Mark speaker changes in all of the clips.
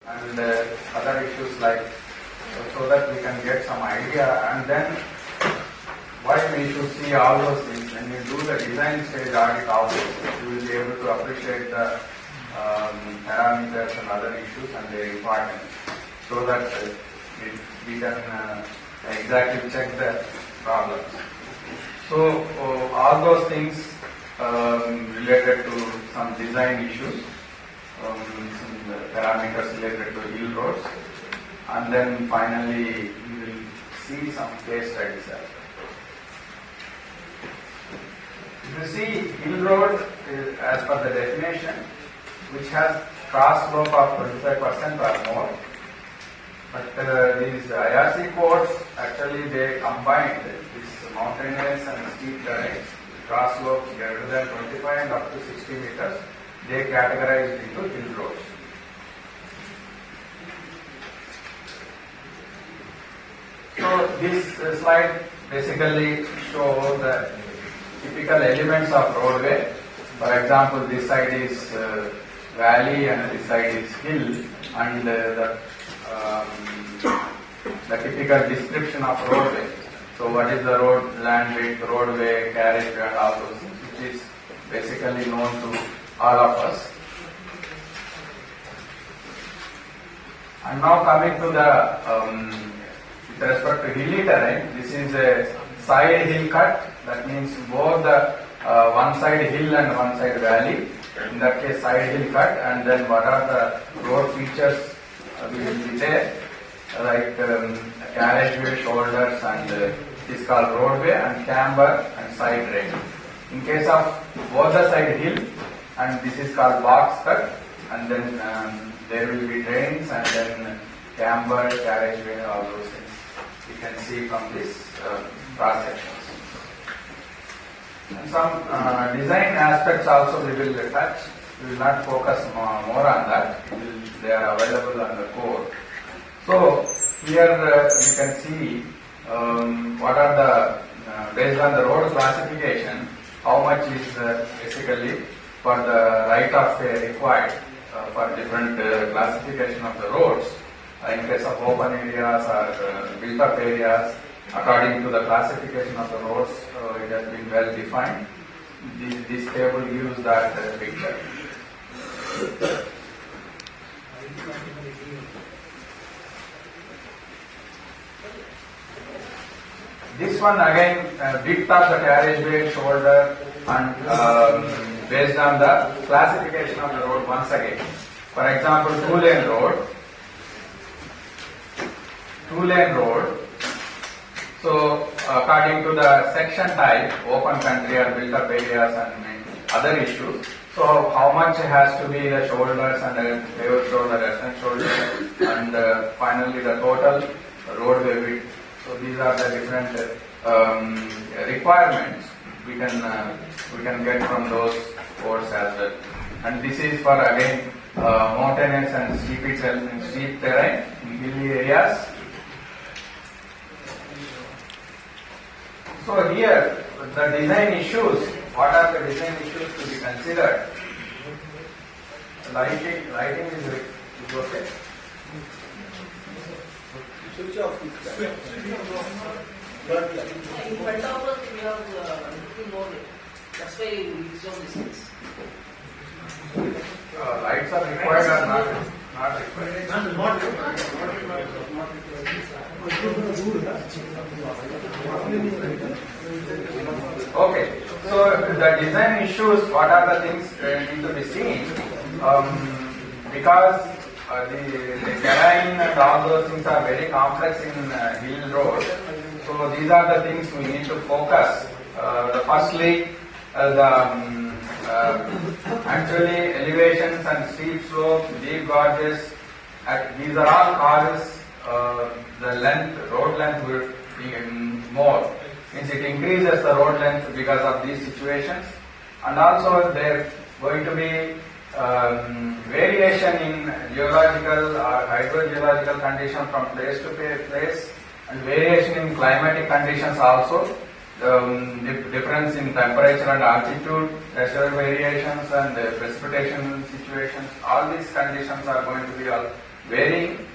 Speaker 1: and other issues like so that we can get some idea, and then why we should see all those things. When you do the design stage audit also, you will be able to appreciate the parameters and other issues and their importance, so that we can exactly check the problems. So all those things related to some design issues, some parameters related to hill roads, and then finally we will see some case studies as well. If you see hill road as per the definition, which has cross slope of 25% or more, but these IRC codes actually they combined this mountainous and steep terrain, cross slopes greater than 25 and up to 60 meters, they categorized into hill roads. So this slide basically shows the typical elements of roadway. For example, this side is valley and this side is hill, and the typical description of roadway. So what is the road, land width, roadway, carriageway, and all those things, which is basically known to all of us. And now coming to the with respect to hilly terrain, this is a side hill cut. That means both the one side hill and one side valley. In that case, side hill cut, and then what are the road features will be there, like carriageway, shoulders, and it is called roadway, and camber and side drain. In case of both the side hill, and this is called box cut, and then there will be drains, and then camber, carriageway, all those things you can see from this cross sections. And some design aspects also we will touch. We will not focus more on that. They are available on the code. So here you can see what are the based on the road classification, how much is basically for the right of way required for different classification of the roads. In case of open areas or built up areas, according to the classification of the roads, it has been well defined. This table gives that picture. This one again, width of the carriageway, shoulder, and based on the classification of the road once again. For example, two-lane road. So according to the section type, open country or built up areas and other issues, so how much has to be the shoulders and the paved shoulder, ascent shoulder, and finally the total roadway width. So these are the different requirements we can get from those codes as well. And this is for again mountainous and steep terrain in hilly areas. So here, the design issues, what are the design issues to be considered? Lighting is okay.
Speaker 2: Switch off.
Speaker 3: In front of us, we have little more. That's why we show these things.
Speaker 1: Lights are required or not required? Okay, so the design issues, what are the things need to be seen? Because the terrain and all those things are very complex in hill road. So these are the things we need to focus. Firstly, actually elevations and steep slopes, deep gorges, these are all causes the road length will be more. Means it increases the road length because of these situations, and also there going to be variation in geological or hydrogeological condition from place to place, and variation in climatic conditions also. Difference in temperature and altitude, pressure variations and precipitation situations, all these conditions are going to be varying,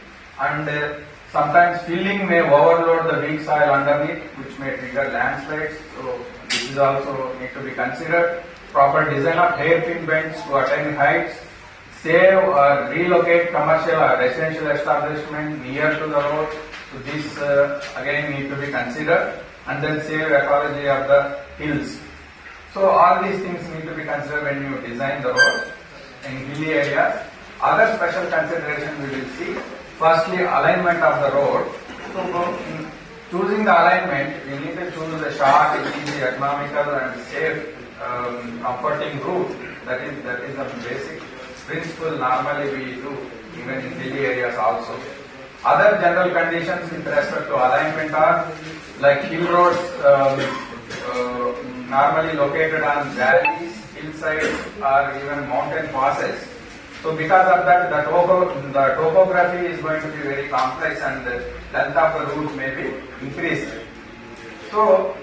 Speaker 1: and sometimes filling may overload the weak soil underneath, which may trigger landslides. So this is also need to be considered. Proper design of hairpin bends to attain heights, save or relocate commercial or residential establishment near to the road. So this again need to be considered, and then save ecology of the hills. So all these things need to be considered when you design the roads in hilly areas. Other special consideration we will see. Firstly, alignment of the road. So in choosing the alignment, we need to choose a short, easy, economical and safe, comforting route. That is the basic principle normally we do even in hilly areas also. Other general conditions with respect to alignment are like hill roads normally located on valleys, hillsides or even mountain passes. So because of that, the topography is going to be very complex and the length of the route may be increased. So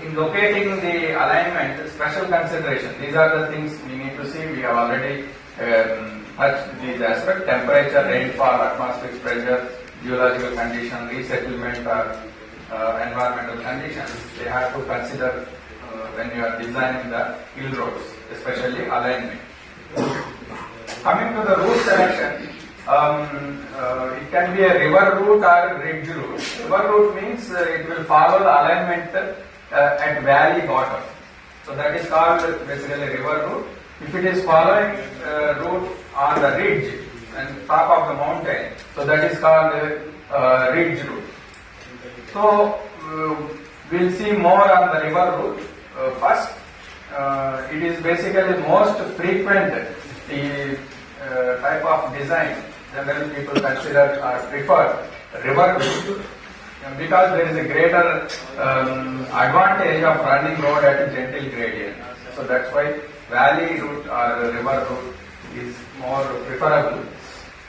Speaker 1: in locating the alignment, special consideration, these are the things we need to see. We have already touched these aspects: temperature, rainfall, atmospheric pressure, geological condition, resettlement or environmental conditions. They have to consider when you are designing the hill roads, especially alignment. Coming to the route selection, it can be a river route or a ridge route. River route means it will follow the alignment at valley bottom. So that is called basically river route. If it is following route on the ridge and top of the mountain, so that is called ridge route. So we'll see more on the river route. First, it is basically most frequent type of design generally people consider or prefer river route because there is a greater advantage of running road at a gentle gradient. So that's why valley route or river route is more preferable,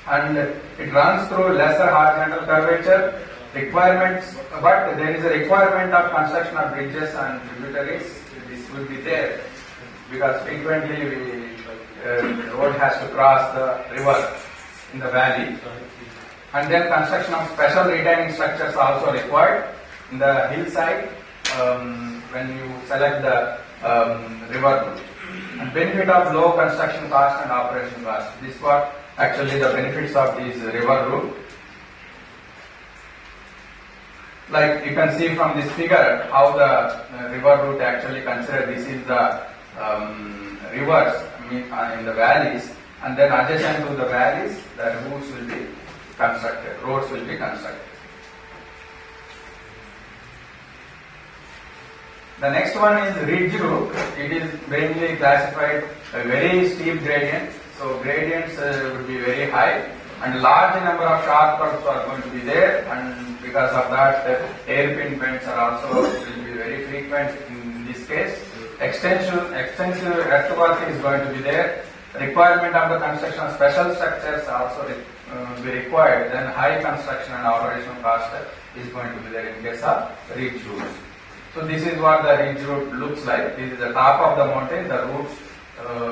Speaker 1: and it runs through lesser horizontal curvature requirements, but there is a requirement of construction of bridges and tributaries. This will be there because frequently the road has to cross the river in the valley, and then construction of special retaining structures also required in the hillside when you select the river route. And benefit of low construction cost and operation cost. This was actually the benefits of this river route. Like you can see from this figure how the river route actually considered. This is the rivers in the valleys, and then adjacent to the valleys the routes will be constructed, roads will be constructed. The next one is ridge route. It is mainly classified a very steep gradient. So gradients will be very high, and large number of sharp curves are going to be there, and because of that hairpin bends are also will be very frequent in this case. Extensive earthwork is going to be there. Requirement of the construction of special structures also be required. Then high construction and operational cost is going to be there in case of ridge routes. So this is what the ridge route looks like. This is the top of the mountain. The routes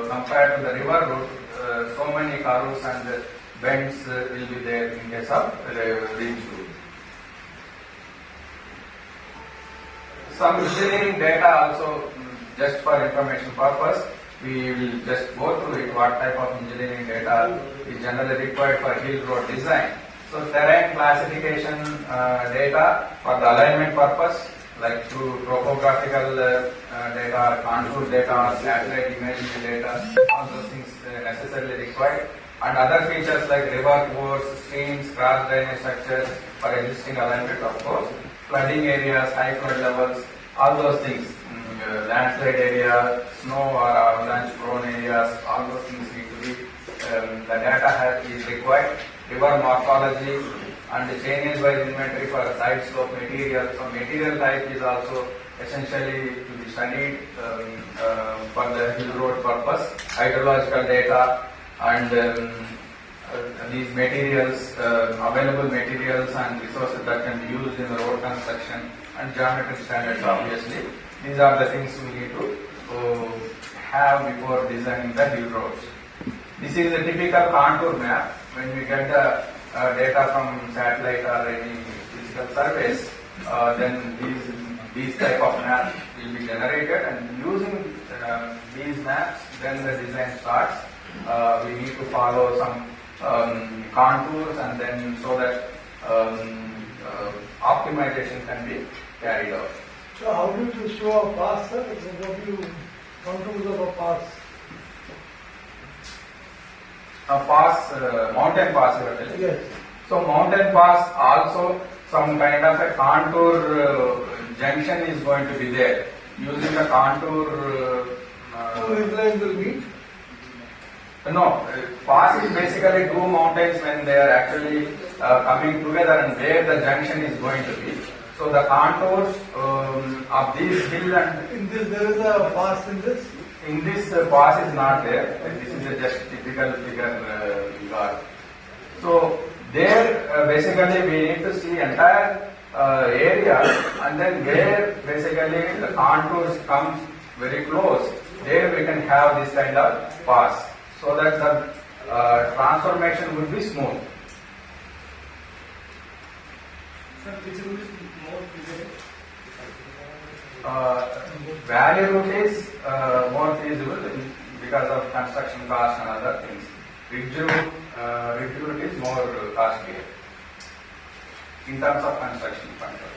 Speaker 1: compared to the river route, so many curves and bends will be there in case of ridge route. Some engineering data also, just for information purpose, we will just go through it. What type of engineering data is generally required for hill road design. So terrain classification data for the alignment purpose, like through topographical data, contour data, satellite imaging data, all those things necessarily required. And other features like river course, streams, cross drainage structures for existing alignment, of course, flooding areas, high flood levels, all those things, landslide area, snow or avalanche prone areas, all those things need to be, the data is required. River morphology and the chainage wise inventory for side slope material. So material type is also essentially to be studied for the hill road purpose. Hydrological data and these materials, available materials and resources that can be used in the road construction, and geometric standards obviously. These are the things we need to have before designing the hill roads. This is a typical contour map. when we get the data from satellite or any physical surveys, then these type of maps will be generated, and using these maps, then the design starts. We need to follow some contours, and then so that optimization can be carried out.
Speaker 2: So how do you show a pass, sir? What do you contours of a pass?
Speaker 1: A pass, mountain pass you are telling?
Speaker 2: Yes.
Speaker 1: So mountain pass also some kind of a contour junction is going to be there. Using the contour.
Speaker 2: So these lines will meet?
Speaker 1: No, pass is basically two mountains when they are actually coming together and where the junction is going to be. So the contours of these hill and
Speaker 2: In this, there is a pass in this?
Speaker 1: in this pass is not there. This is a just typical figure we got. So there basically we need to see entire area, and then where basically the contours come very close, there we can have this kind of pass, so that the transformation would be smooth. Valley route is more feasible because of construction cost and other things. Ridge route is more costly in terms of construction control.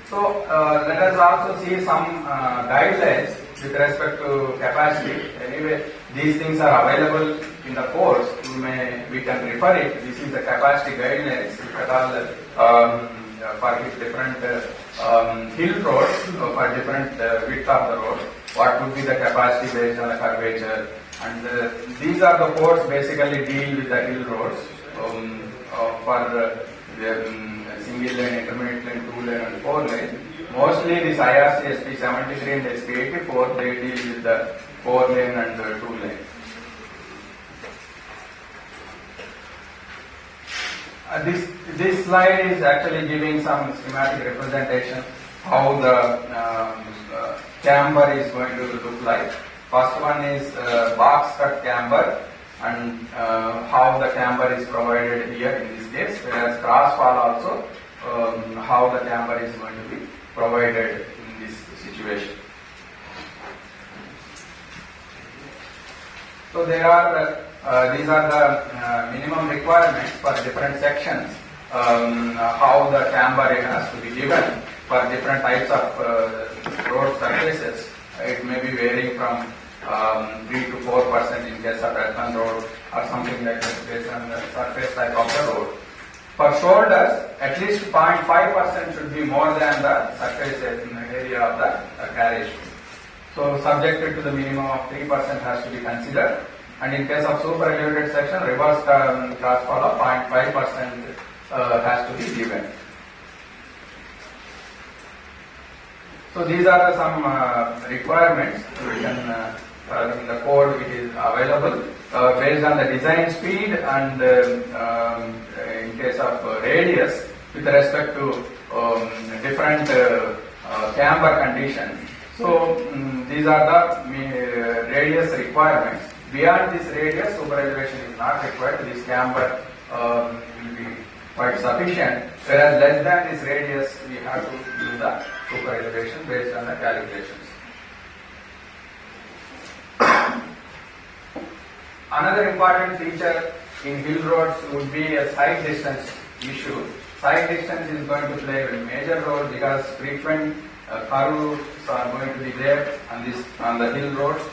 Speaker 1: So let us also see some guidelines with respect to capacity. Anyway, these things are available in the course. We can refer it. This is the capacity guidelines for different hill roads, for different width of the road. What would be the capacity based on the curvature? And these are the codes basically deal with the hill roads for single lane, intermediate lane, 2 lane and 4 lane. Mostly this IRC SP 73 and SP 84, they deal with the 4 lane and 2 lane. This slide is actually giving some schematic representation how the camber is going to look like. First one is box cut camber, and how the camber is provided here in this case, whereas crossfall also how the camber is going to be provided in this situation. So there are these are the minimum requirements for different sections, how the camber has to be given for different types of road surfaces. It may be varying from 3 to 4% in case of earthen road or something like that based on the surface type of the road. For shoulders, at least 0.5% should be more than the surface area of the carriage. So subjected to the minimum of 3% has to be considered. And in case of super elevated section, reverse crossfall of 0.5% has to be given. So these are some requirements. We can in the code which is available based on the design speed and in case of radius with respect to different camber condition. So these are the radius requirements. Beyond this radius, super elevation is not required. This camber will be quite sufficient. Whereas less than this radius, we have to use the super elevation based on the calculations. Another important feature in hill roads would be a side distance issue. Side distance is going to play a major role because frequent curves are going to be there on the hill roads.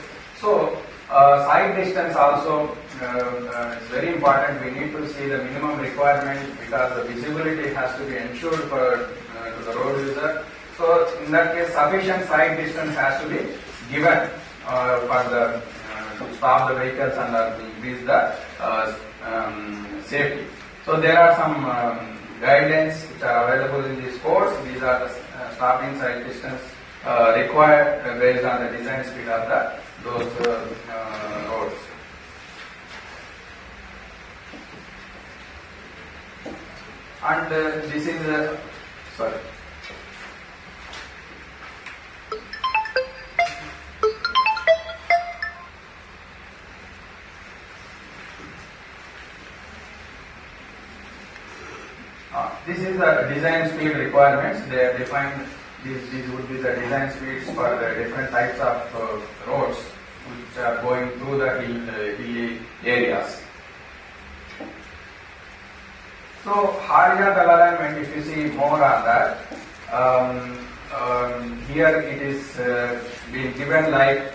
Speaker 1: So side distance also is very important. We need to see the minimum requirement because the visibility has to be ensured to the road user. So in that case, sufficient side distance has to be given for the to stop the vehicles and increase the safety. So there are some guidelines which are available in this course. These are the stopping side distance required based on the design speed of those roads. And this is sorry. This is the design speed requirements. They are defined. These would be the design speeds for the different types of roads which are going through the hilly areas. So horizontal alignment, if you see more on that, here it is being given like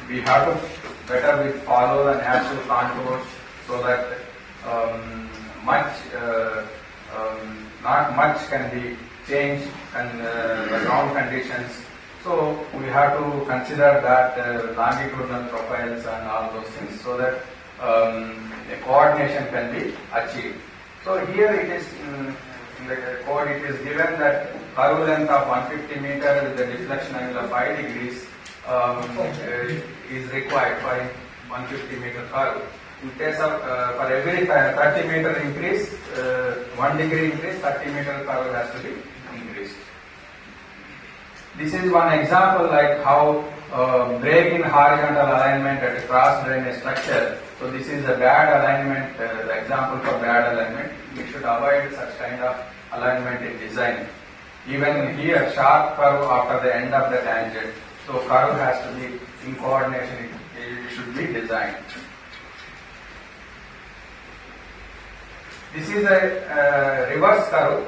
Speaker 1: we have to better follow the natural contours so that not much can be changed and the ground conditions. So we have to consider that longitudinal profiles and all those things so that the coordination can be achieved. So here it is in the code it is given that curve length of 150 meter with the deflection angle of 5 degrees is required for 150 meter curve. In case of for every 30 meter increase, 1 degree increase, 30 meter curve has to be increased. This is one example like how break in horizontal alignment at a cross drainage structure. So this is a bad alignment, the example for bad alignment. We should avoid such kind of alignment in design. Even here, sharp curve after the end of the tangent. So curve has to be in coordination, it should be designed. This is a reverse curve.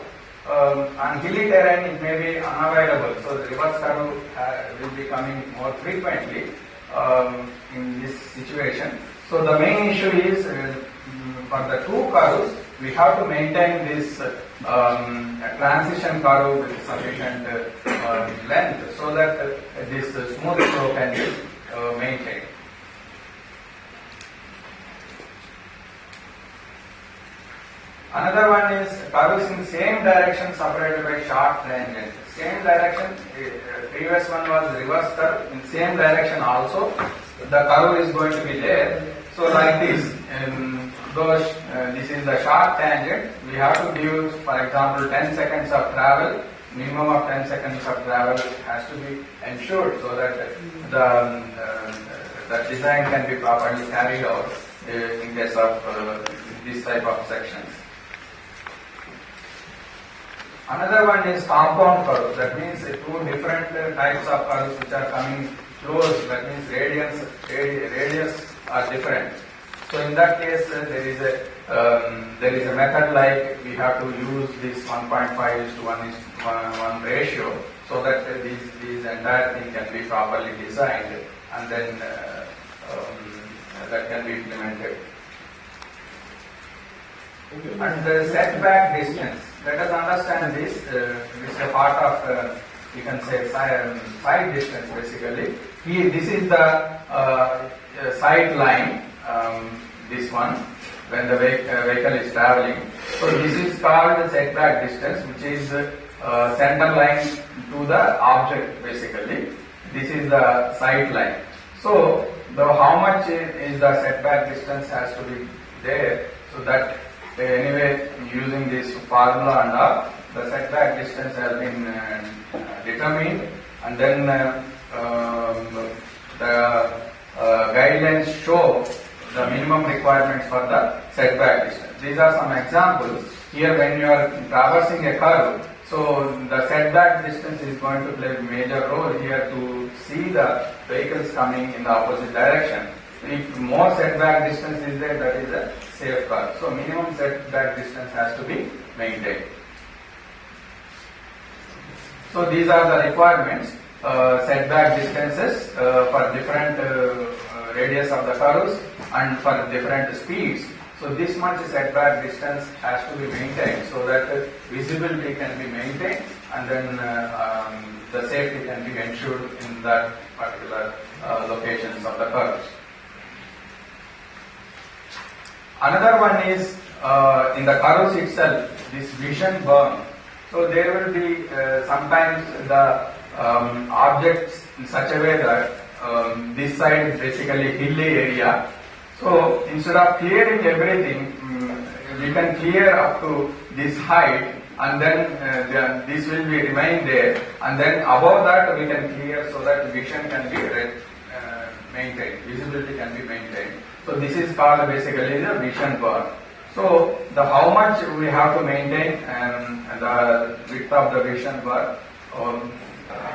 Speaker 1: On hilly terrain it may be unavailable, so the reverse curve will be coming more frequently in this situation. So the main issue is for the two curves, we have to maintain this transition curve with sufficient length so that this smooth flow can be maintained. Another one is curves in same direction separated by sharp tangents. Same direction, previous one was reverse curve. In same direction also, the curve is going to be there. So like this, this is the sharp tangent. We have to give, for example, 10 seconds of travel. Minimum of 10 seconds of travel has to be ensured so that the design can be properly carried out in case of this type of sections. Another one is compound curves. That means two different types of curves which are coming close. That means radius are different. So in that case, there is a method like we have to use this 1.5:1 ratio so that these entire thing can be properly designed and then that can be implemented. And the setback distance. Let us understand this. This is a part of, you can say, side distance basically. Here, this is the sight line, this one, when the vehicle is traveling. So this is called the setback distance, which is center line to the object basically. This is the sight line. So how much is the setback distance has to be there, so that anyway, using this formula and all, the setback distance has been determined, and then the guidelines show the minimum requirements for the setback distance. These are some examples. Here, when you are traversing a curve, so the setback distance is going to play a major role here to see the vehicles coming in the opposite direction. If more setback distance is there, that is a safe curve. So minimum setback distance has to be maintained. So these are the requirements, setback distances for different radius of the curves and for different speeds. So this much setback distance has to be maintained so that visibility can be maintained and then the safety can be ensured in that particular locations of the curves. Another one is in the curves itself, this vision burn. So there will be sometimes the objects in such a way that this side is basically hilly area. So instead of clearing everything, we can clear up to this height, and then this will be remain there, and then above that we can clear so that vision can be maintained, visibility can be maintained. So this is called basically the vision burn. So the how much we have to maintain and the width of the vision bar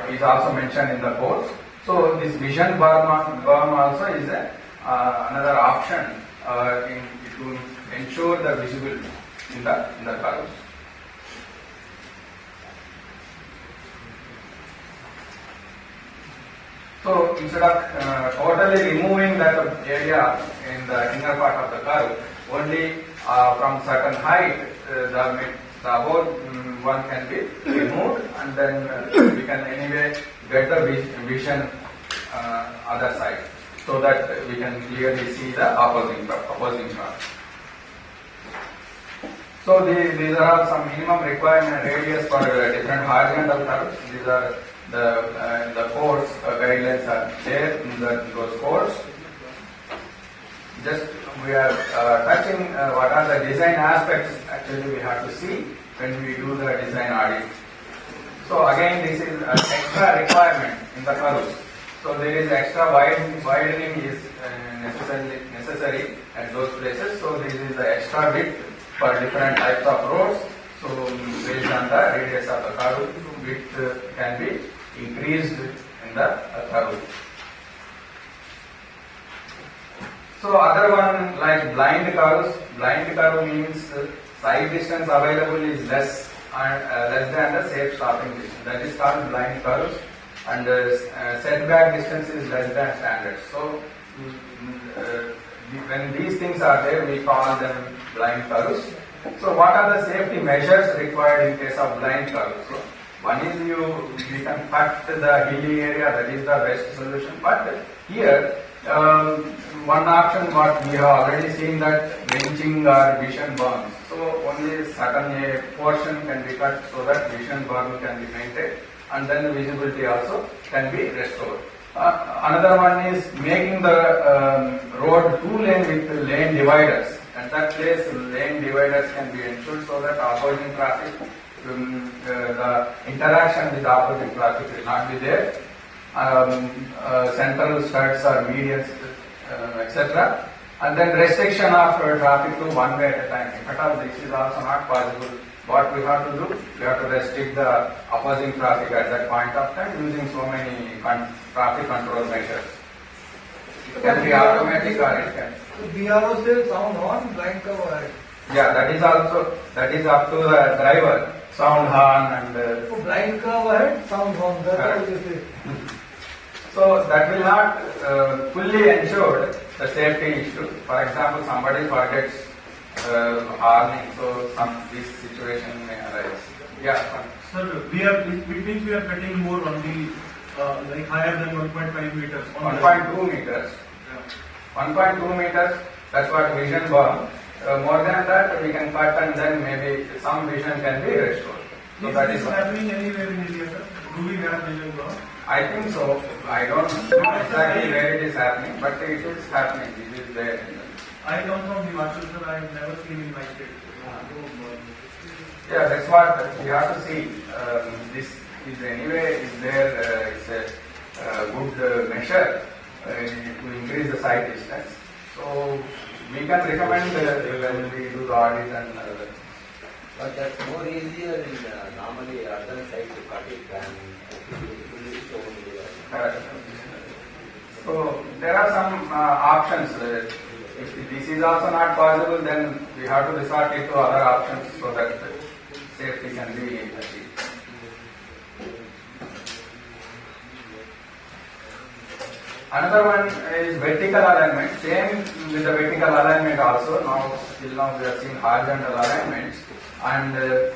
Speaker 1: is also mentioned in the course. So this vision berm also is another option to ensure the visibility in the curves. So instead of totally removing that area in the inner part of the curve, only from certain height the above one can be removed, and then we can anyway get the vision other side, so that we can clearly see the opposing part. So these are some minimum requirement radius for different horizontal curves. These are the course guidelines are there in those courses. Just we are touching what are the design aspects actually we have to see when we do the design audit. So again, this is an extra requirement in the curves. So there is extra widening is necessary at those places. So this is the extra width for different types of roads. So based on the radius of the curve, width can be increased in the curve. So other one like blind curves. Blind curve means side distance available is less than the safe stopping distance. That is called blind curves. And setback distance is less than standard. So when these things are there, we call them blind curves. So what are the safety measures required in case of blind curves? So one is we can cut the hilly area, that is the best solution. But here one option what we have already seen, that benching or vision berms. So only certain a portion can be cut so that vision berm can be maintained, and then the visibility also can be restored. Another one is making the road two-lane with lane dividers. At that place, lane dividers can be ensured so that opposing traffic, the interaction with opposing traffic will not be there. Central studs or medians, etc. And then restriction of traffic to one way at a time. If at all this is also not possible, what we have to do? We have to restrict the opposing traffic at that point of time using so many traffic control measures. It can be automatic or it can.
Speaker 2: So BRO says sound horn, blind curve ahead.
Speaker 1: Yeah, that is up to the driver. Sound horn and.
Speaker 2: So blind curve ahead, sound horn. That's what they say.
Speaker 1: So that will not fully ensure the safety issue. For example, somebody forgets horning, so this situation may arise. Yeah.
Speaker 4: Sir, it means we are cutting more on the like higher than 1.5 meters.
Speaker 1: 1.2 meters.
Speaker 4: Yeah.
Speaker 1: 1.2 meters. That's what vision berm. More than that, we can cut and then maybe some vision can be restored. So
Speaker 4: Is
Speaker 1: that
Speaker 4: this
Speaker 1: is
Speaker 4: happening anywhere in India, sir? Do we have vision berm?
Speaker 1: I think so. I don't know exactly where it is happening, but it is happening. It is there.
Speaker 4: I come from Himachal, sir. I have never seen in my state.
Speaker 1: Yeah, that's what we have to see. This is anyway is there. It's a good measure to increase the sight distance. So we can recommend when we do the audit and.
Speaker 5: But that's more easier in normally other side to cut it than
Speaker 1: So there are some options. If this is also not possible, then we have to resort to other options so that safety can be achieved. Another one is vertical alignment. Same with the vertical alignment also. Till now we have seen horizontal alignments, and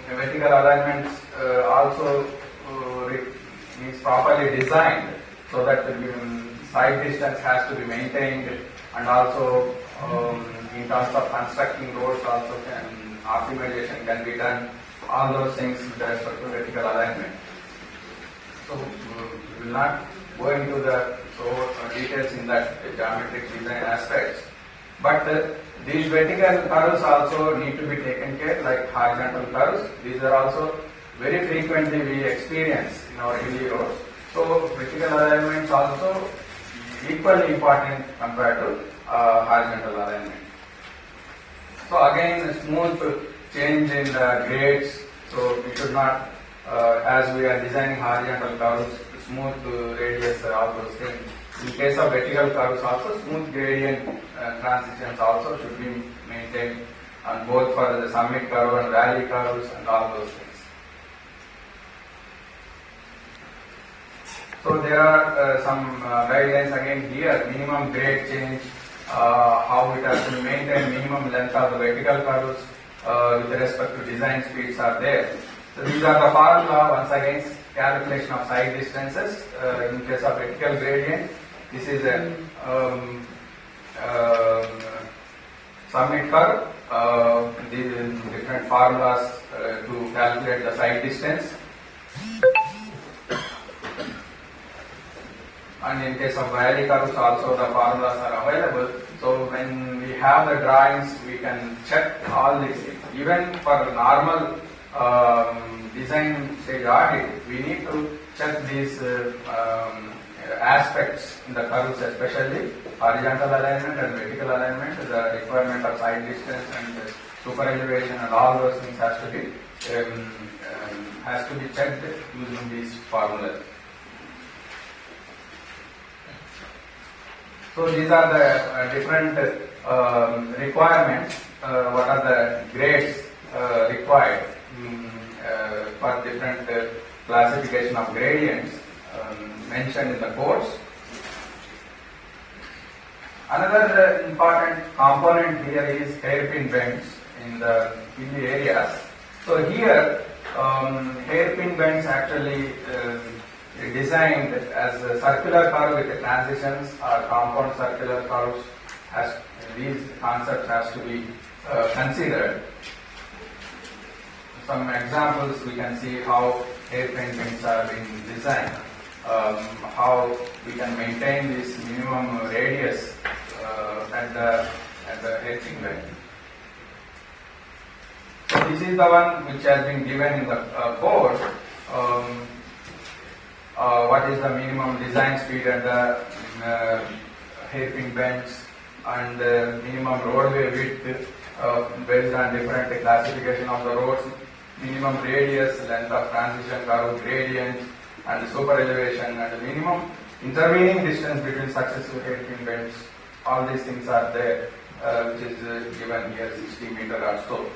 Speaker 1: vertical alignments also is properly designed so that the side distance has to be maintained, and also in terms of constructing roads also optimization can be done. All those things with respect to vertical alignment. So we will not go into the details in that geometric design aspects, but these vertical curves also need to be taken care, like horizontal curves. These are also very frequently we experience in our hilly roads. So vertical alignments also equally important compared to horizontal alignment. So again, smooth change in the grades. So we should not, as we are designing horizontal curves, smooth radius, all those things. In case of vertical curves also, smooth gradient transitions also should be maintained on both for the summit curve and valley curves and all those things. So there are some guidelines again here, minimum grade change, how it has to maintain minimum length of the vertical curves with respect to design speeds are there. So these are the formula, once again, calculation of side distances. In case of vertical gradient, this is a summit curve, the different formulas to calculate the side distance. And in case of valley curves also the formulas are available. So when we have the drawings, we can check all these things. Even for normal design stage audit, we need to check these aspects in the curves, especially horizontal alignment and vertical alignment, the requirement of side distance and super elevation and all those things has to be checked using these formulas. So these are the different requirements, what are the grades required for different classification of gradients mentioned in the course. Another important component here is hairpin bends in the hilly areas. So here hairpin bends actually designed as a circular curve with the transitions or compound circular curves. As these concepts has to be considered. Some examples we can see how hairpin bends are being designed, how we can maintain this minimum radius at the hairpin bend. So this is the one which has been given in the course. What is the minimum design speed at the hairpin bends and minimum roadway width based on different classification of the roads, minimum radius, length of transition curve, gradient and super elevation and the minimum intervening distance between successive hairpin bends. All these things are there, which is given here 60 meter or so.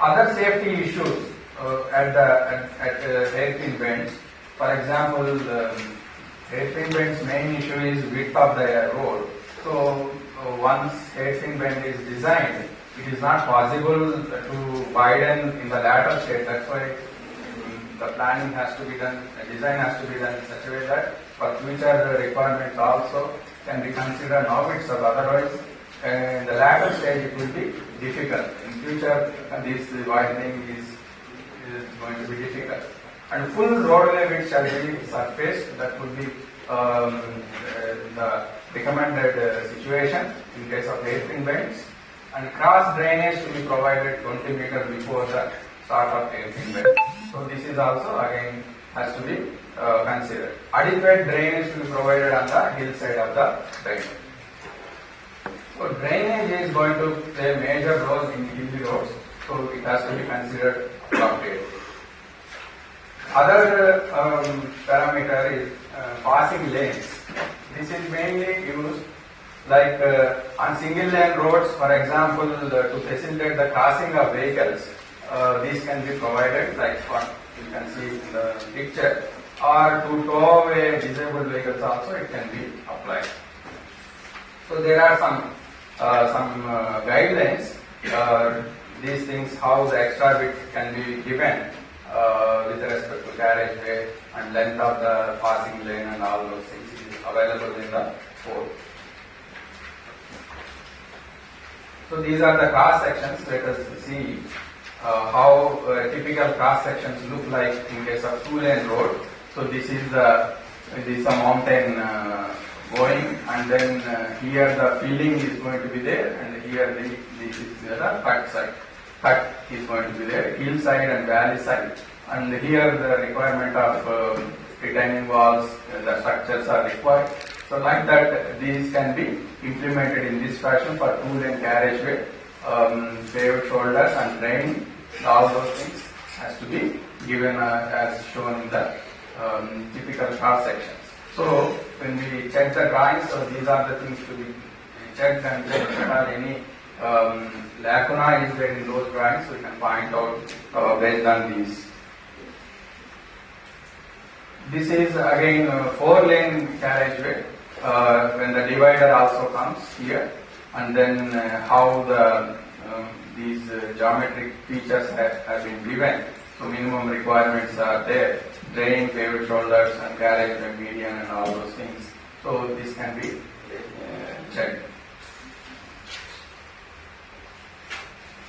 Speaker 1: Other safety issues at hairpin bends. For example, hairpin bends main issue is width of the road. So once hairpin bend is designed, it is not possible to widen in the latter state. That's why the planning has to be done, the design has to be done in such a way that for future requirements also can be considered now itself. Otherwise, in the latter stage it will be difficult. In future, this widening is going to be difficult. And full roadway width shall be surfaced. That would be the recommended situation in case of hairpin bends. And cross drainage to be provided 20 meters before the start of hairpin bend. So this is also again has to be considered. Adequate drainage to be provided on the hillside of the bend. So drainage is going to play a major role in hilly roads. So it has to be considered appropriate. Other parameter is passing lanes. This is mainly used like on single lane roads, for example, to facilitate the crossing of vehicles. These can be provided like what you can see in the picture, or to tow away disabled vehicles also it can be applied. So there are some guidelines. These things, how the extra width can be given with respect to carriageway and length of the passing lane and all those things is available in the code. So these are the cross sections. Let us see how typical cross sections look like in case of two-lane road. So this is a mountain going, and then here the filling is going to be there, and here this is the cut side. Cut is going to be there, hillside and valley side, and here the requirement of retaining walls, the structures are required. So like that, these can be implemented in this fashion for two-lane carriageway, paved shoulders and drain. All those things has to be given as shown in the typical cross sections. So when we check the drawings, so these are the things to be checked, and if there are any lacuna is there in those drawings, we can point out based on these. This is again a 4-lane carriageway when the divider also comes here, and then how the these geometric features have been given. So minimum requirements are there: drain, paved shoulders, and carriageway median, and all those things. So this can be checked.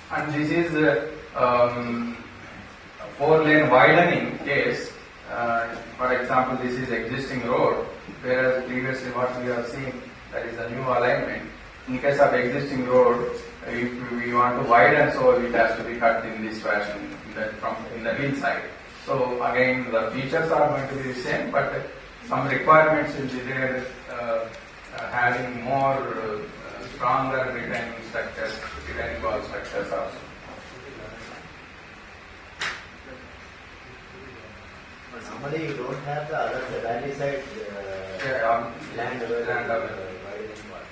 Speaker 1: And this is a 4-lane widening case. For example, this is existing road, whereas previously what we have seen, that is a new alignment. In case of existing road, if we want to widen, so it has to be cut in this fashion in the hillside. So again, the features are going to be the same, but some requirements will be there, having more stronger retaining structures, retaining wall structures also.
Speaker 5: Normally you don't have the other valley side land widening part.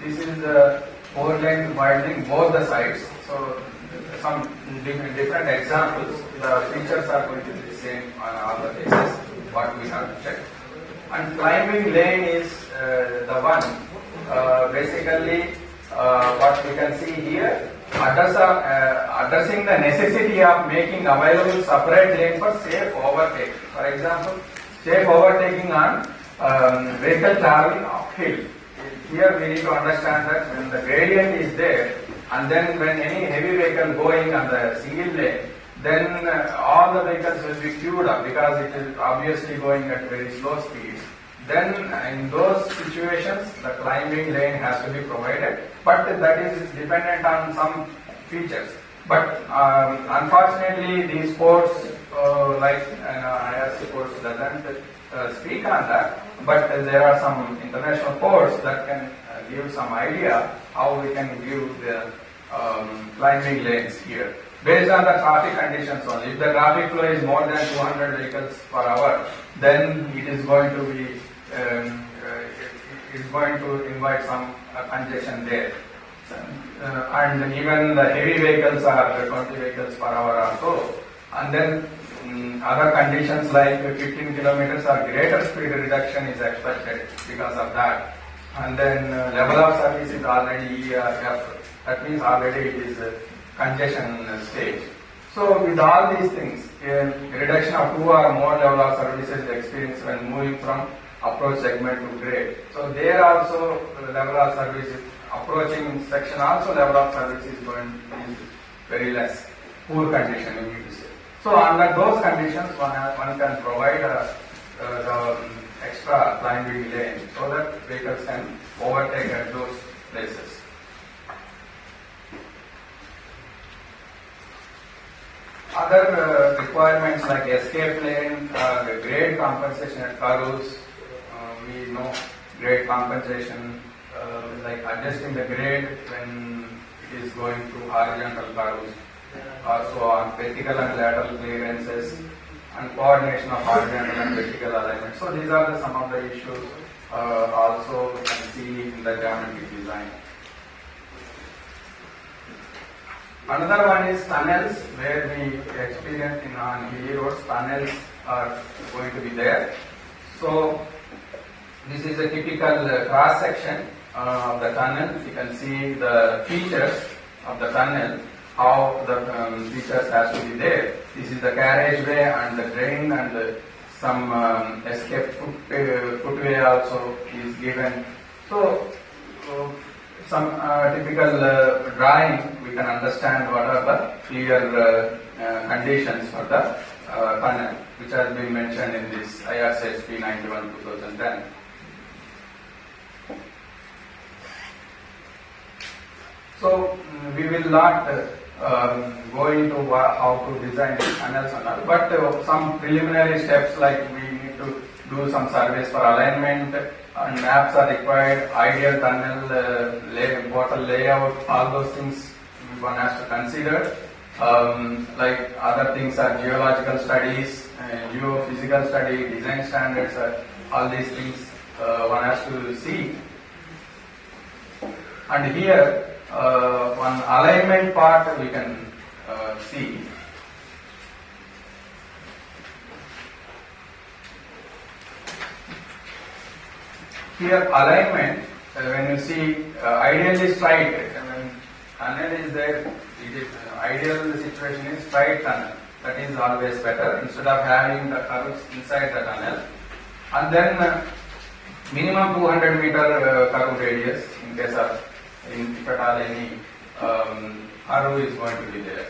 Speaker 1: This is the 4-lane widening both the sides. So some different examples. The features are going to be the same on all the cases. What we have to check. And climbing lane is the one. Basically, what we can see here, addressing the necessity of making available separate lane for safe overtaking. For example, safe overtaking on vehicle traveling uphill. Here we need to understand that when the gradient is there, and then when any heavy vehicle going on the single lane, then all the vehicles will be queued up because it is obviously going at very slow speeds. Then in those situations, the climbing lane has to be provided, but that is dependent on some features. But unfortunately, these codes like IRC codes doesn't speak on that, but there are some international codes that can give some idea how we can give the climbing lanes here. Based on the traffic conditions only. If the traffic flow is more than 200 vehicles per hour, then it is going to be is going to invite some congestion there. And even the heavy vehicles are 20 vehicles per hour or so. And then other conditions like 15 kilometers or greater speed reduction is expected because of that. And then level of service is already ERF. That means already it is a congestion stage. So with all these things, a reduction of 2 or more level of services experienced when moving from approach segment to grade. So there also level of service approaching section also level of service is going to be very less. Poor condition you need to say. So under those conditions one can provide the extra climbing lane so that vehicles can overtake at those places. Other requirements like escape lane, grade compensation at curves. We know grade compensation like adjusting the grade when it is going through horizontal curves. Also on vertical and lateral clearances and coordination of horizontal and vertical alignment. So these are some of the issues also we can see in the geometric design. Another one is tunnels, where we experience on hilly roads, tunnels are going to be there. So this is a typical cross section of the tunnel. You can see the features of the tunnel, how the features has to be there. This is the carriageway and the drain and some escape footway also is given. So some typical drawing, we can understand what are the clear conditions for the tunnel, which has been mentioned in this IRC 91/2010. So we will not go into how to design tunnels and all, but some preliminary steps like we need to do some surveys for alignment, and maps are required, ideal tunnel, water layout, all those things one has to consider. Like other things are geological studies, geophysical study, design standards, all these things one has to see. And here, one alignment part we can see. Here alignment, when you see ideally straight, when tunnel is there, it is ideal situation is straight tunnel. That is always better instead of having the curves inside the tunnel. And then minimum 200 meter curve radius in case of if at all any curve is going to be there.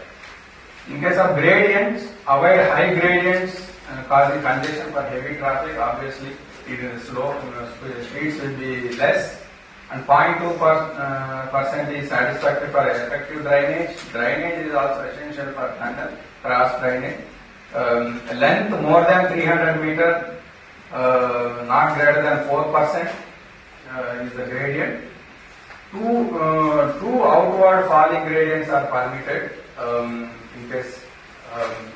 Speaker 1: In case of gradients, avoid high gradients causing congestion for heavy traffic. Obviously, it is slow, speeds will be less, and 0.2% is satisfactory for effective drainage. Drainage is also essential for tunnel, cross drainage. Length more than 300 meter, not greater than 4% is the gradient. Two outward falling gradients are permitted. In case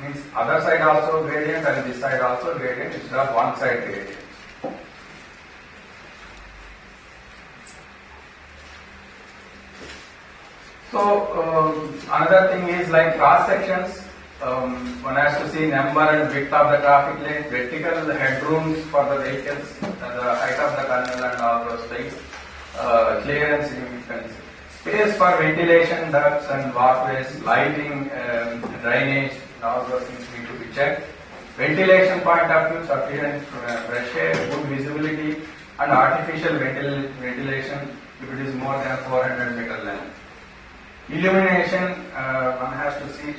Speaker 1: means other side also gradient and this side also gradient instead of one side gradient. So another thing is like cross sections. One has to see number and width of the traffic lane, vertical headrooms for the vehicles, the height of the tunnel and all those things. Clearance significance, space for ventilation ducts and walkways, lighting, drainage, all those things need to be checked. Ventilation point of view, sufficient fresh air, good visibility, and artificial ventilation if it is more than 400 meter length. Illumination, one has to see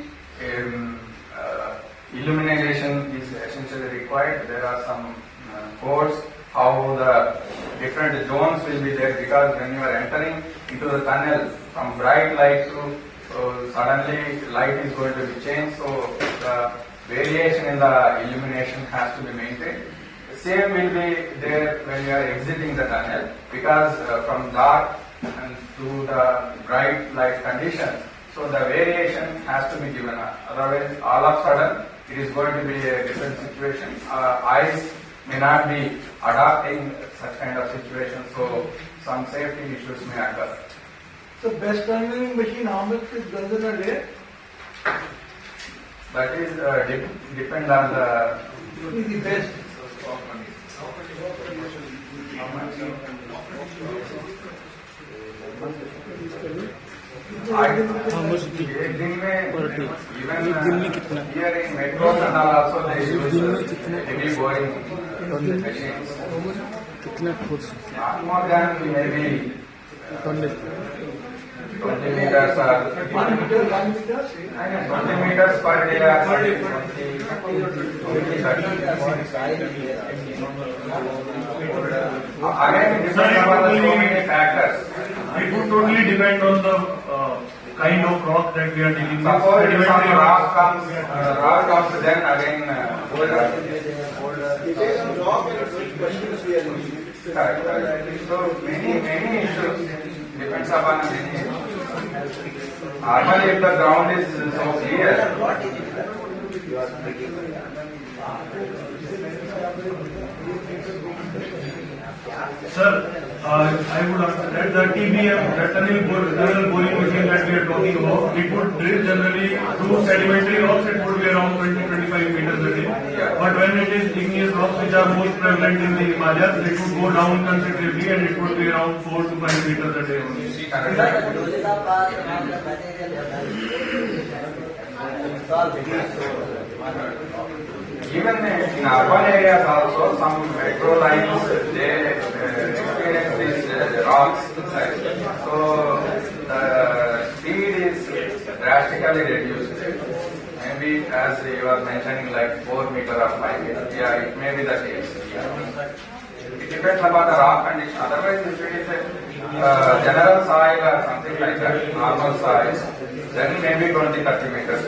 Speaker 1: illumination is essentially required. There are some codes how the different zones will be there, because when you are entering into the tunnel from bright light to suddenly light is going to be changed, so the variation in the illumination has to be maintained. The same will be there when you are exiting the tunnel, because from dark and to the bright light conditions, so the variation has to be given. Otherwise, all of a sudden, it is going to be a different situation. Eyes may not be adapting such kind of situation, so some safety issues may occur.
Speaker 2: So best tunneling machine, how much is done in a day?
Speaker 1: That is depend on the
Speaker 2: What is the best?
Speaker 1: how much. एक दिन में even here in metros and all also they use heavy boring machines. Not more than maybe 20 meters or
Speaker 2: 1 meter, 1 meter?
Speaker 1: 20 meters per day or 20. Again, it depends upon so many factors.
Speaker 4: It would totally depend on the kind of rock that we are dealing with.
Speaker 1: Suppose if some rock comes, then again correct. So many issues depends upon many issues. Normally, if the ground is so clear,
Speaker 4: Sir, I would add that the TBM, the tunnel boring machine that we are talking about, it would drill generally through sedimentary rocks, it would be around 20-25 meters a day. But when it is igneous rocks which are most prevalent in the Himalayas, it would go down considerably and it would be around 4 to 5 meters a day only.
Speaker 1: even in urban areas also, some metro lines, they experience these rocks inside. So the speed is drastically reduced. Maybe as you are mentioning, like 4 meter or 5 meter. Yeah, it may be the case. It depends upon the rock condition. Otherwise, if it is a general soil or something like that, normal soil, then maybe 20-30 meters.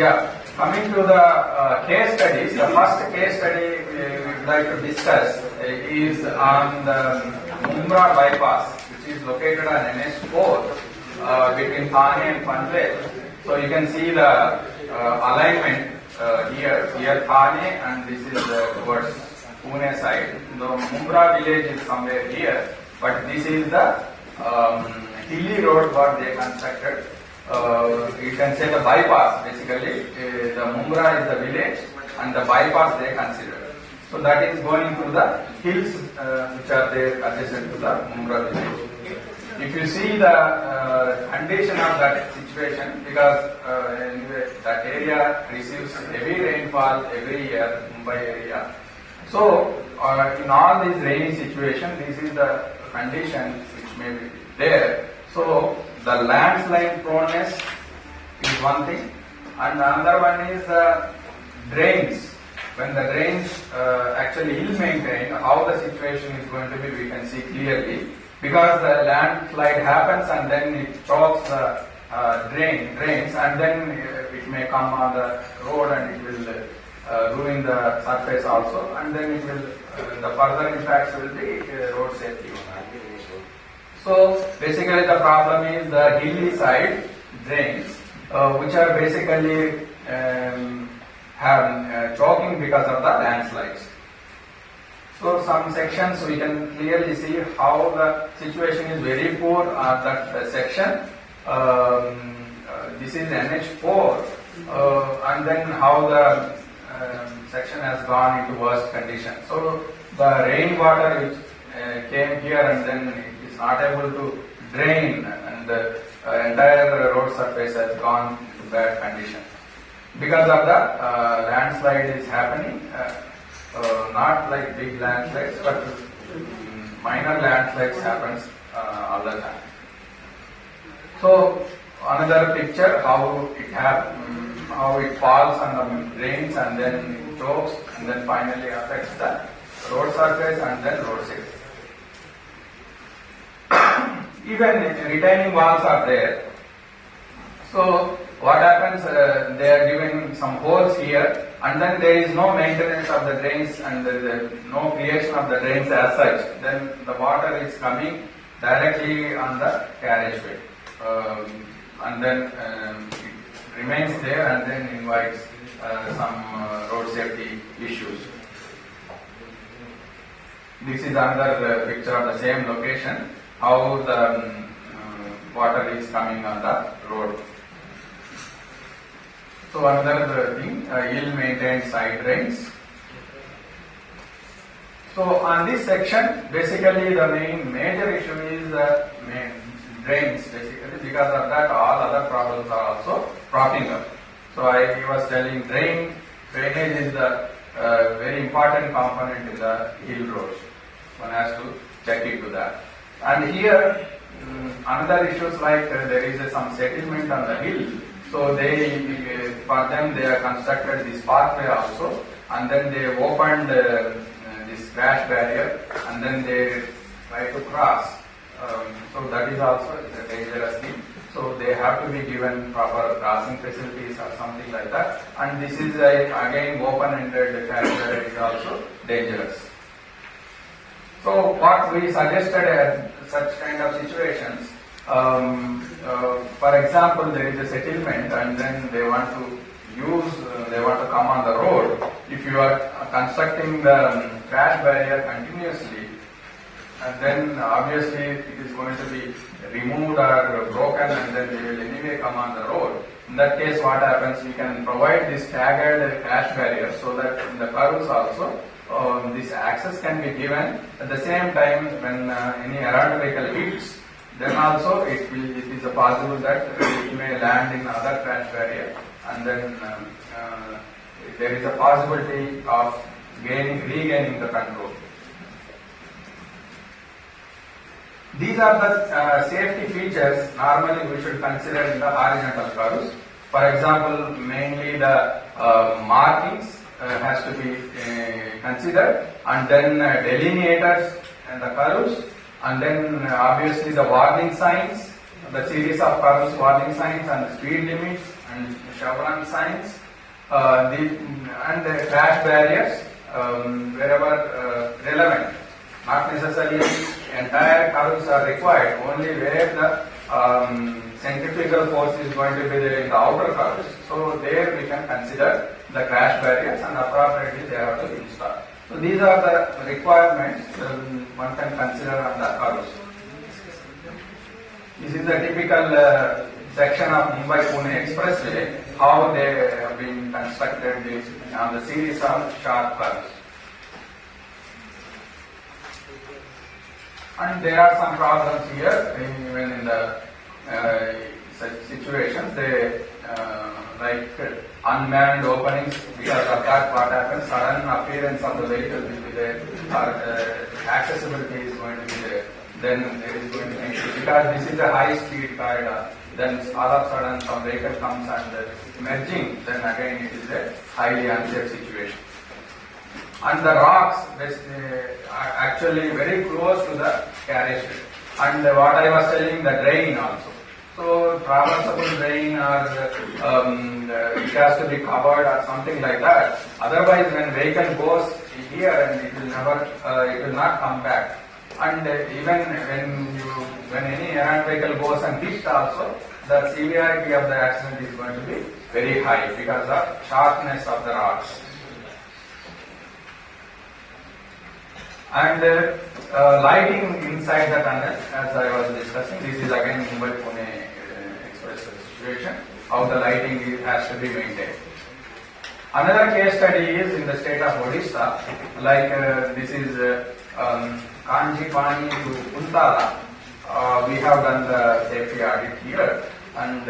Speaker 1: Yeah, coming to the case studies, the first case study we would like to discuss is on the Mumra bypass, which is located on NH4 between Thane and Panvel. So you can see the alignment here Thane, and this is towards Pune side. The Mumra village is somewhere here, but this is the hilly road what they constructed. You can say the bypass, basically. The Mumra is the village and the bypass they consider. So that is going through the hills which are there adjacent to the Mumra village. If you see the condition of that situation, because anyway, that area receives heavy rainfall every year, Mumbai area. So in all these rainy situations, this is the condition which may be there. So the landslide proneness is one thing, and another one is the drains. When the drains actually ill-maintained, how the situation is going to be, we can see clearly. Because the landslide happens and then it chokes the drains, and then it may come on the road and it will ruin the surface also, and then it will the further impacts will be road safety. So basically the problem is the hilly side drains, which are basically have choking because of the landslides. So some sections we can clearly see how the situation is very poor on that section. This is NH4, and then how the section has gone into worst condition. So the rainwater which came here and then it is not able to drain, and the entire road surface has gone into bad condition. Because of the landslide is happening, not like big landslides, but minor landslides happens all the time. So another picture how it falls on the drains and then it chokes and then finally affects the road surface and then road safety. Even retaining walls are there. So what happens, they are giving some holes here, and then there is no maintenance of the drains and no creation of the drains as such. Then the water is coming directly on the carriageway, and then it remains there and then invites some road safety issues. This is another picture of the same location, how the water is coming on the road. So another thing, ill-maintained side drains. So on this section, basically the major issue is the main drains, basically. Because of that, all other problems are also cropping up. So I was telling drainage is the very important component in the hill roads. One has to check into that. And here, another issues like there is some settlement on the hill. So for them they have constructed this pathway also, and then they opened this crash barrier, and then they try to cross. So that is also a dangerous thing. So they have to be given proper crossing facilities or something like that. And this is again open-ended crash barrier is also dangerous. So what we suggested at such kind of situations. For example, there is a settlement and then they want to come on the road. If you are constructing the crash barrier continuously, and then obviously it is going to be removed or broken, and then they will anyway come on the road. In that case, what happens, we can provide this staggered crash barrier so that in the curves also, this access can be given. At the same time, when any errant vehicle hits, then also it is possible that it may land in other crash barrier, and then there is a possibility of regaining the control. These are the safety features normally we should consider in the horizontal curves. For example, mainly the markings has to be considered, and then delineators and the curves, and then obviously the warning signs, the series of curves, warning signs, and the speed limits and chevron signs, and the crash barriers wherever relevant. Not necessarily entire curves are required, only where the centrifugal force is going to be there in the outer curves. So there we can consider the crash barriers and appropriately they have to install. So these are the requirements one can consider on the curves. This is the typical section of Mumbai-Pune Expressway, how they have been constructed this on the series of sharp curves. And there are some problems here, even in the such situations, they like unmanned openings. Because of that, what happens, sudden appearance of the vehicle will be there, or accessibility is going to be there. Then there is going to be, because this is a high speed corridor, then all of a sudden some vehicle comes and merging, then again it is a highly unsafe situation. And the rocks are actually very close to the carriageway. And what I was telling, the drain also. So traversable drain, or it has to be covered or something like that. Otherwise, when vehicle goes here, and it will never, it will not come back. And even when any errant vehicle goes and hits also, the severity of the accident is going to be very high because of sharpness of the rocks. And lighting inside the tunnel, as I was discussing, this is again Mumbai-Pune Expressway situation, how the lighting has to be maintained. Another case study is in the state of Odisha, like this is Kanjipani to Kuntala. We have done the safety audit here, and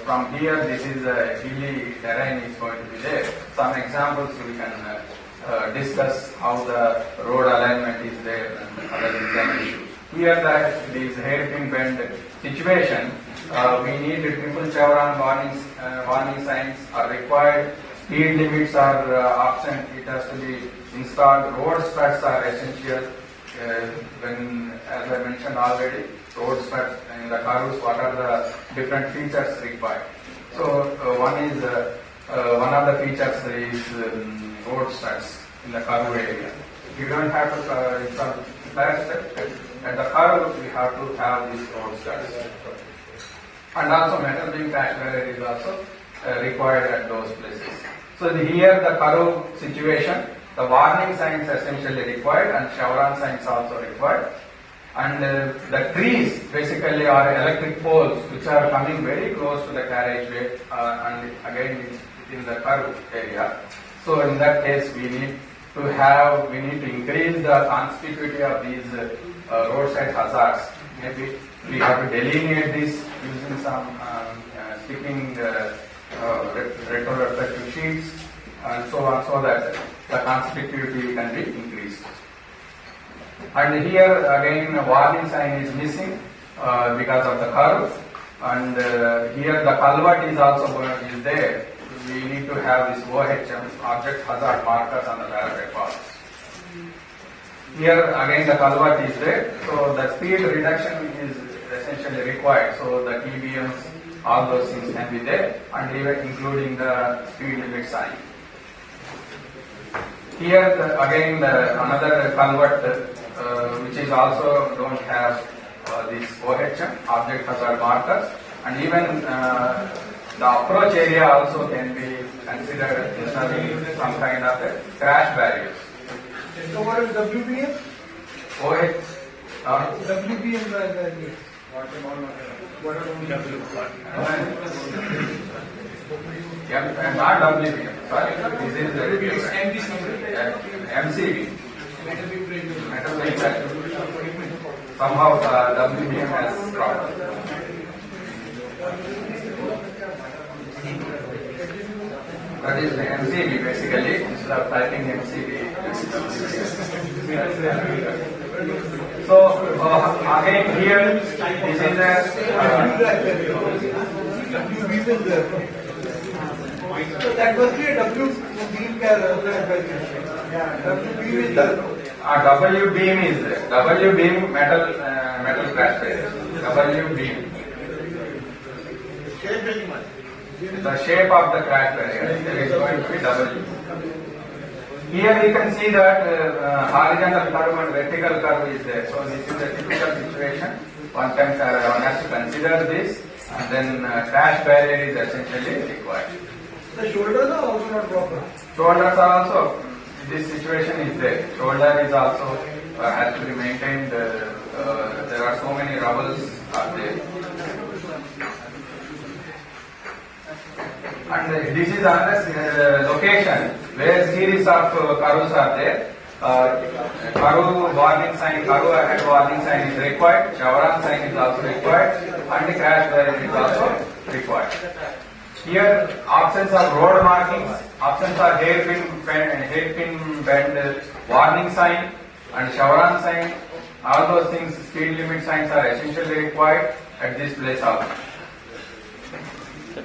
Speaker 1: from here this is a hilly terrain is going to be there. Some examples we can discuss how the road alignment is there and other design issues. Here that this hairpin bend situation, we need triple chevron warning signs are required, speed limits are absent, it has to be installed, road struts are essential. When, as I mentioned already, road struts in the curves, what are the different features required? So one of the features is road struts in the curve area. You don't have to install fire struts. At the curve, we have to have these road struts. And also metal beam crash barrier is also required at those places. So here the curve situation, the warning signs essentially required and chevron signs also required. And the trees basically are electric poles which are coming very close to the carriageway and again in the curve area. So in that case we need to increase the conspicuity of these roadside hazards. Maybe we have to delineate this using some sticking retroreflective sheets and so on, so that the conspicuity can be increased. And here again warning sign is missing because of the curve, and here the culvert is also is there. We need to have this OHM, object hazard markers on the parapet walls. Here again the culvert is there, so the speed reduction is essentially required. So the TBMs, all those things can be there, and even including the speed limit sign. Here again another culvert which is also don't have this OHM, object hazard markers, and even the approach area also can be considered installing some kind of a crash barriers.
Speaker 2: So what is WBM? WBM
Speaker 1: not WBM, sorry, this is MCB. Metal beam crash. Somehow WBM has dropped. That is the MCB basically, instead of typing MCB. So again here, this is
Speaker 2: so that must be a W-beam
Speaker 1: W-beam is there. W-beam metal crash barrier. W-beam. the shape of the crash barrier. There is going to be W. Here you can see that horizontal curve and vertical curve is there. So this is a typical situation. One has to consider this, and then crash barrier is essentially required.
Speaker 2: The shoulders are also not proper.
Speaker 1: Shoulders are also, this situation is there. Shoulder is also has to be maintained. There are so many rubbles are there. And this is another location where series of curves are there. Curve warning sign, curve ahead warning sign is required. Chevron sign is also required, and the crash barrier is also required. Here, options of road markings, options are hairpin bend warning sign and chevron sign. All those things, speed limit signs are essentially required at this place also.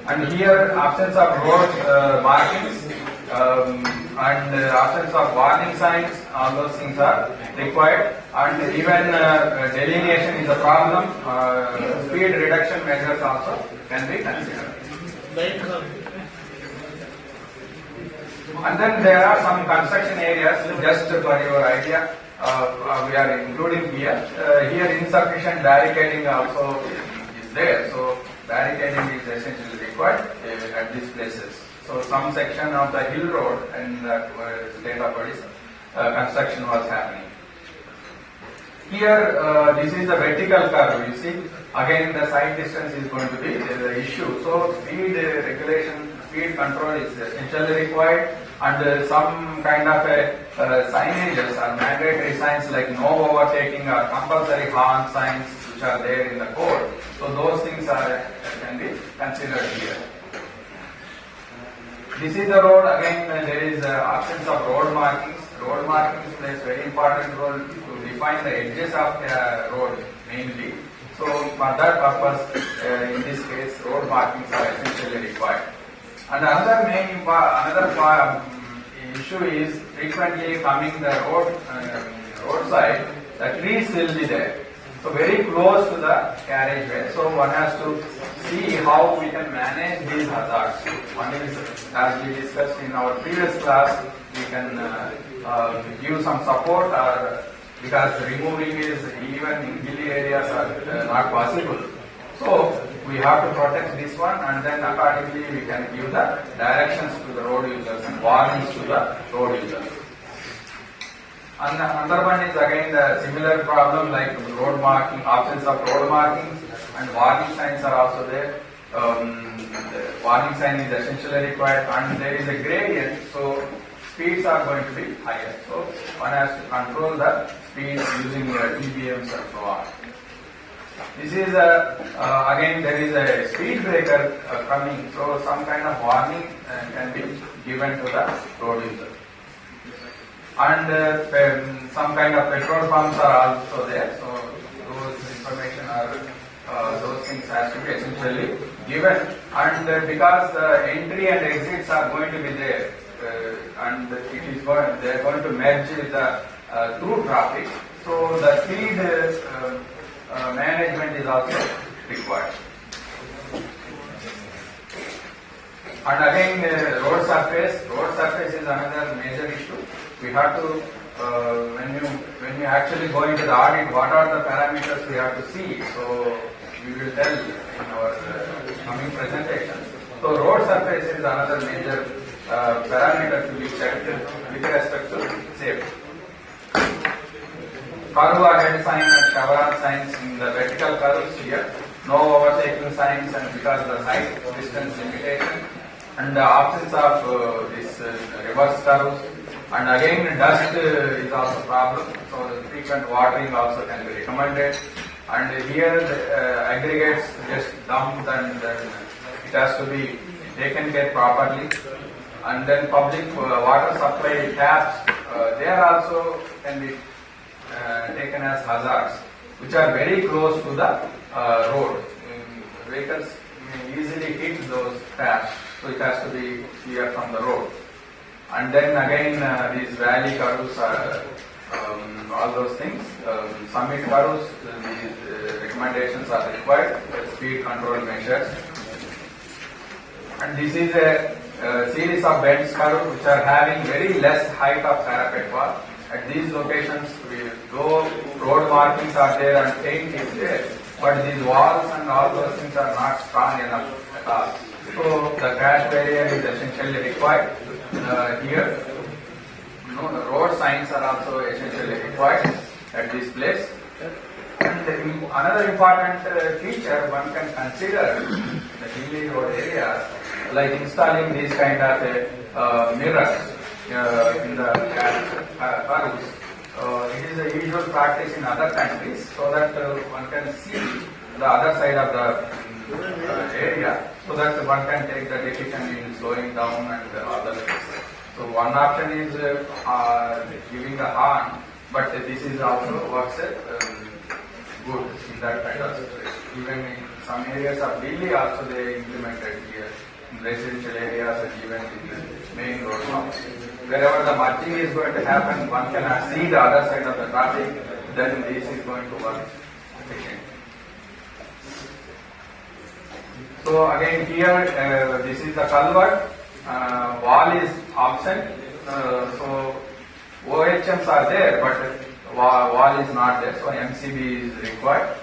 Speaker 1: And here, options of road markings and options of warning signs, all those things are required. And even delineation is a problem. Speed reduction measures also can be considered. And then there are some construction areas, just for your idea, we are including here. Here insufficient barricading also is there. So barricading is essentially required at these places. So some section of the hill road in the state of Odisha, construction was happening. Here, this is the vertical curve. You see, again the side distance is going to be the issue. So speed regulation, speed control is essentially required, and some kind of signages or mandatory signs like no overtaking or compulsory horn signs which are there in the code. So those things are can be considered here. This is the road. Again, there is options of road markings. Road markings plays very important role to define the edges of the road mainly. So for that purpose, in this case, road markings are essentially required. And another issue is frequently coming the roadside, the trees will be there. So very close to the carriageway. So one has to see how we can manage these hazards. One is, as we discussed in our previous class, we can give some support, or because removing is even in hilly areas are not possible. So we have to protect this one, and then accordingly we can give the directions to the road users and warnings to the road users. And another one is again the similar problem like road marking, options of road markings and warning signs are also there. The warning sign is essentially required, and there is a gradient, so speeds are going to be higher. So one has to control the speed using TBMs and so on. This is again there is a speed breaker coming, so some kind of warning can be given to the road user. And some kind of petrol pumps are also there, so those information are those things has to be essentially given. And because the entry and exits are going to be there, and they are going to merge with the through traffic, so the speed management is also required. And again, road surface is another major issue. We have to, when you actually go into the audit, what are the parameters we have to see? So we will tell in our coming presentation. So road surface is another major parameter to be checked with respect to safety. Curve ahead sign and chevron signs in the vertical curves here. No overtaking signs, and because of the side distance limitation, and the absence of this reverse curves. And again, dust is also a problem, so the frequent watering also can be recommended. And here the aggregates just dumped, and then it has to be taken care properly. And then public water supply taps, they are also can be taken as hazards, which are very close to the road. Vehicles may easily hit those taps, so it has to be clear from the road. And then again, these valley curves are all those things. Summit curves, these recommendations are required, speed control measures. And this is a series of bends curve which are having very less height of parapet wall. At these locations, though road markings are there and paint is there, but these walls and all those things are not strong enough at all. So the crash barrier is essentially required here. The road signs are also essentially required at this place. And another important feature one can consider in the hilly road areas, like installing these kind of mirrors in the curves. It is a usual practice in other countries, so that one can see the other side of the area, so that one can take the decision in slowing down and other things. So one option is giving a horn, but this is also works good in that kind of situation. Even in some areas of Delhi also they implemented here, in residential areas and even in the main road blocks. Wherever the merging is going to happen, one cannot see the other side of the traffic, then this is going to work efficiently. So again here, this is the culvert, wall is absent, so OHMs are there, but wall is not there, so MCB is required.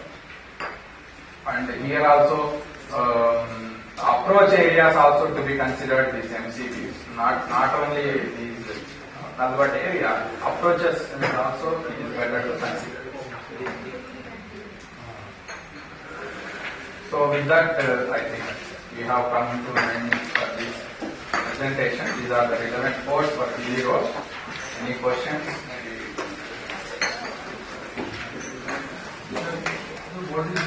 Speaker 1: And here also approach areas also to be considered, these MCBs, not only these culvert area, approaches also it is better to consider. So with that, I think we have come to an end of this presentation. These are the relevant codes for Hilly Road. Any questions?
Speaker 4: What is